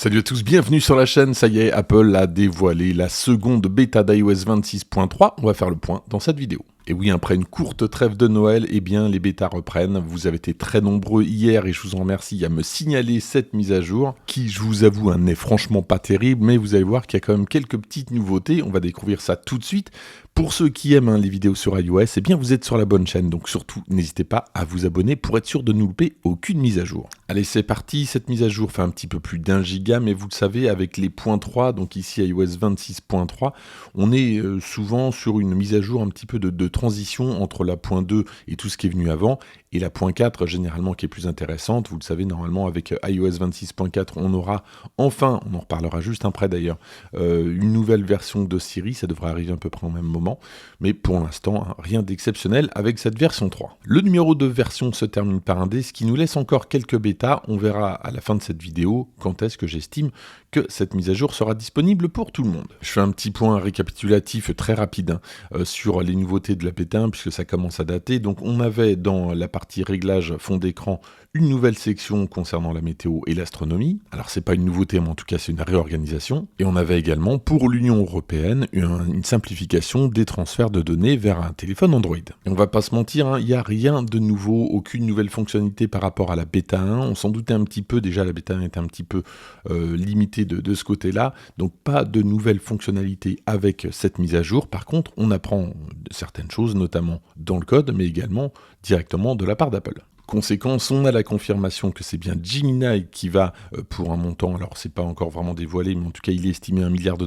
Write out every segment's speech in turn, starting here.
Salut à tous, bienvenue sur la chaîne. Ça y est, Apple a dévoilé la seconde bêta d'iOS 26.3. On va faire le point dans cette vidéo. Et oui, après une courte trêve de Noël, eh bien les bêtas reprennent. Vous avez été très nombreux hier et je vous en remercie à me signaler cette mise à jour qui, je vous avoue, n'est franchement pas terrible, mais vous allez voir qu'il y a quand même quelques petites nouveautés. On va découvrir ça tout de suite. Pour ceux qui aiment les vidéos sur iOS, eh bien vous êtes sur la bonne chaîne, donc surtout n'hésitez pas à vous abonner pour être sûr de ne louper aucune mise à jour. Allez, c'est parti. Cette mise à jour fait un petit peu plus d'1 giga, mais vous le savez, avec les points 3, donc ici iOS 26.3, on est souvent sur une mise à jour un petit peu de transition entre la point 2 et tout ce qui est venu avant, et la point 4 généralement qui est plus intéressante. Vous le savez, normalement avec iOS 26.4, on aura enfin, on en reparlera juste après d'ailleurs, une nouvelle version de Siri. Ça devrait arriver à peu près au même moment, mais pour l'instant, rien d'exceptionnel avec cette version 3. Le numéro de version se termine par un D, ce qui nous laisse encore quelques bêtas. On verra à la fin de cette vidéo quand est-ce que j'estime que cette mise à jour sera disponible pour tout le monde. Je fais un petit point récapitulatif très rapide sur les nouveautés de la bêta 1 puisque ça commence à dater. Donc on avait dans la partie réglage fond d'écran une nouvelle section concernant la météo et l'astronomie. Alors c'est pas une nouveauté, mais en tout cas c'est une réorganisation. Et on avait également pour l'Union européenne une simplification des transferts de données vers un téléphone Android. Et on va pas se mentir, il n'y a rien de nouveau, aucune nouvelle fonctionnalité par rapport à la bêta 1. On s'en doutait un petit peu, déjà la bêta 1 était un petit peu limitée de ce côté-là. Donc pas de nouvelles fonctionnalités avec cette mise à jour. Par contre, on apprend certaines choses, notamment dans le code, mais également directement de la part d'Apple. Conséquence, on a la confirmation que c'est bien Gemini qui va, pour un montant, alors c'est pas encore vraiment dévoilé, mais en tout cas il est estimé $1 milliard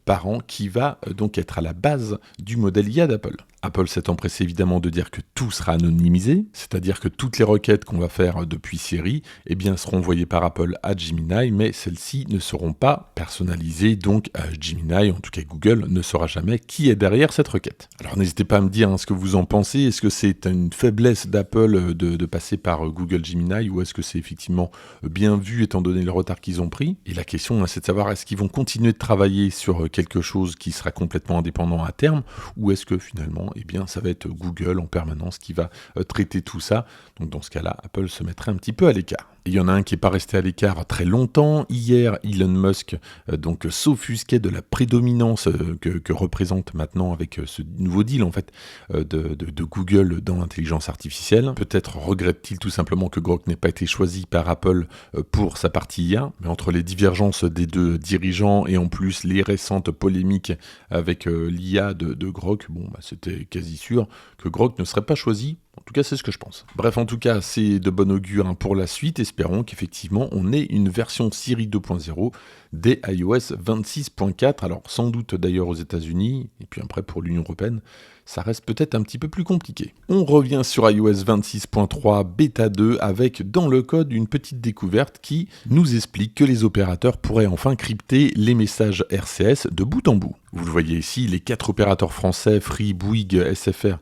par an, qui va donc être à la base du modèle IA d'Apple. Apple s'est empressé évidemment de dire que tout sera anonymisé, c'est-à-dire que toutes les requêtes qu'on va faire depuis Siri eh bien, seront envoyées par Apple à Gemini, mais celles-ci ne seront pas personnalisées, donc Gemini, en tout cas Google, ne saura jamais qui est derrière cette requête. Alors n'hésitez pas à me dire ce que vous en pensez. Est-ce que c'est une faiblesse d'Apple de passer par Google Gemini, ou est-ce que c'est effectivement bien vu étant donné le retard qu'ils ont pris? Et la question c'est de savoir, est-ce qu'ils vont continuer de travailler sur quelque chose qui sera complètement indépendant à terme, ou est-ce que finalement eh bien, ça va être Google en permanence qui va traiter tout ça. Donc dans ce cas-là, Apple se mettrait un petit peu à l'écart. Et il y en a un qui n'est pas resté à l'écart très longtemps. Hier, Elon Musk donc s'offusquait de la prédominance que représente maintenant avec ce nouveau deal en fait de Google dans l'intelligence artificielle. Peut-être regrette-t-il tout simplement que Grok n'ait pas été choisi par Apple pour sa partie IA, mais entre les divergences des deux dirigeants et en plus les récentes polémiques avec l'IA de Grok, c'était quasi sûr que Grok ne serait pas choisi. En tout cas, c'est ce que je pense. Bref, en tout cas, c'est de bon augure pour la suite. Espérons qu'effectivement, on ait une version Siri 2.0 des iOS 26.4. Alors, sans doute d'ailleurs aux États-Unis, et puis après pour l'Union européenne, ça reste peut-être un petit peu plus compliqué. On revient sur iOS 26.3 bêta 2 avec dans le code une petite découverte qui nous explique que les opérateurs pourraient enfin crypter les messages RCS de bout en bout. Vous le voyez ici, les 4 opérateurs français, Free, Bouygues, SFR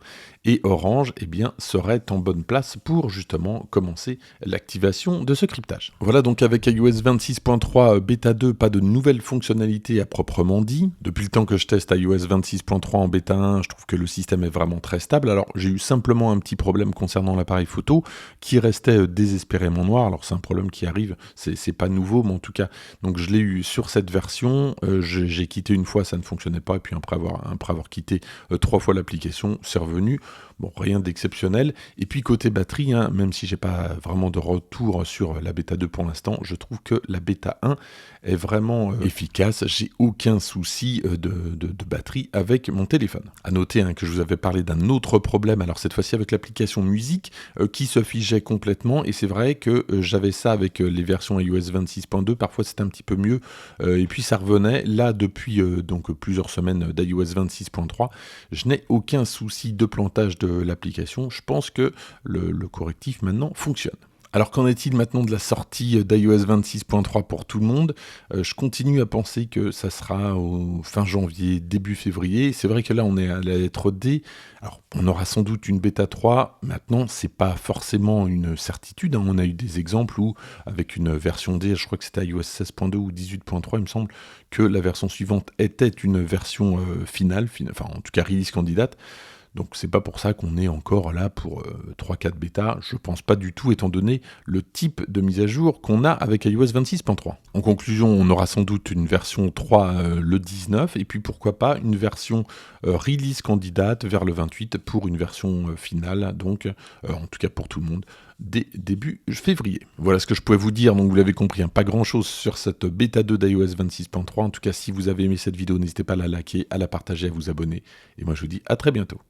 et Orange, eh bien, seraient en bonne place pour justement commencer l'activation de ce cryptage. Voilà donc avec iOS 26.3 bêta 2, pas de nouvelles fonctionnalités à proprement dit. Depuis le temps que je teste iOS 26.3 en bêta 1, je trouve que le système est vraiment très stable. Alors j'ai eu simplement un petit problème concernant l'appareil photo qui restait désespérément noir. Alors c'est un problème qui arrive, c'est pas nouveau, mais en tout cas, donc je l'ai eu sur cette version. J'ai quitté une fois, ça ne fonctionnait pas, et puis après avoir quitté 3 fois l'application, c'est revenu. Bon, rien d'exceptionnel. Et puis côté batterie, même si j'ai pas vraiment de retour sur la bêta 2 pour l'instant, je trouve que la bêta 1 est vraiment efficace. J'ai aucun souci de batterie avec mon téléphone. À noter que je vous avais parlé d'un autre problème, alors cette fois-ci avec l'application musique qui se figeait complètement, et c'est vrai que j'avais ça avec les versions iOS 26.2, parfois c'était un petit peu mieux, et puis ça revenait. Là, depuis donc plusieurs semaines d'iOS 26.3, je n'ai aucun souci de plantage de l'application. Je pense que le correctif maintenant fonctionne. Alors qu'en est-il maintenant de la sortie d'iOS 26.3 pour tout le monde? Je continue à penser que ça sera au fin janvier, début février. C'est vrai que là on est à la lettre D. Alors on aura sans doute une bêta 3. Maintenant c'est pas forcément une certitude. On a eu des exemples où avec une version D, je crois que c'était iOS 16.2 ou 18.3 il me semble, que la version suivante était une version finale, enfin en tout cas release candidate. Donc c'est pas pour ça qu'on est encore là pour 3-4 bêta, je pense pas du tout étant donné le type de mise à jour qu'on a avec iOS 26.3. En conclusion, on aura sans doute une version 3 le 19 et puis pourquoi pas une version release candidate vers le 28 pour une version finale, donc en tout cas pour tout le monde, dès début février. Voilà ce que je pouvais vous dire, donc vous l'avez compris, pas grand chose sur cette bêta 2 d'iOS 26.3. En tout cas, si vous avez aimé cette vidéo, n'hésitez pas à la liker, à la partager, à vous abonner. Et moi je vous dis à très bientôt.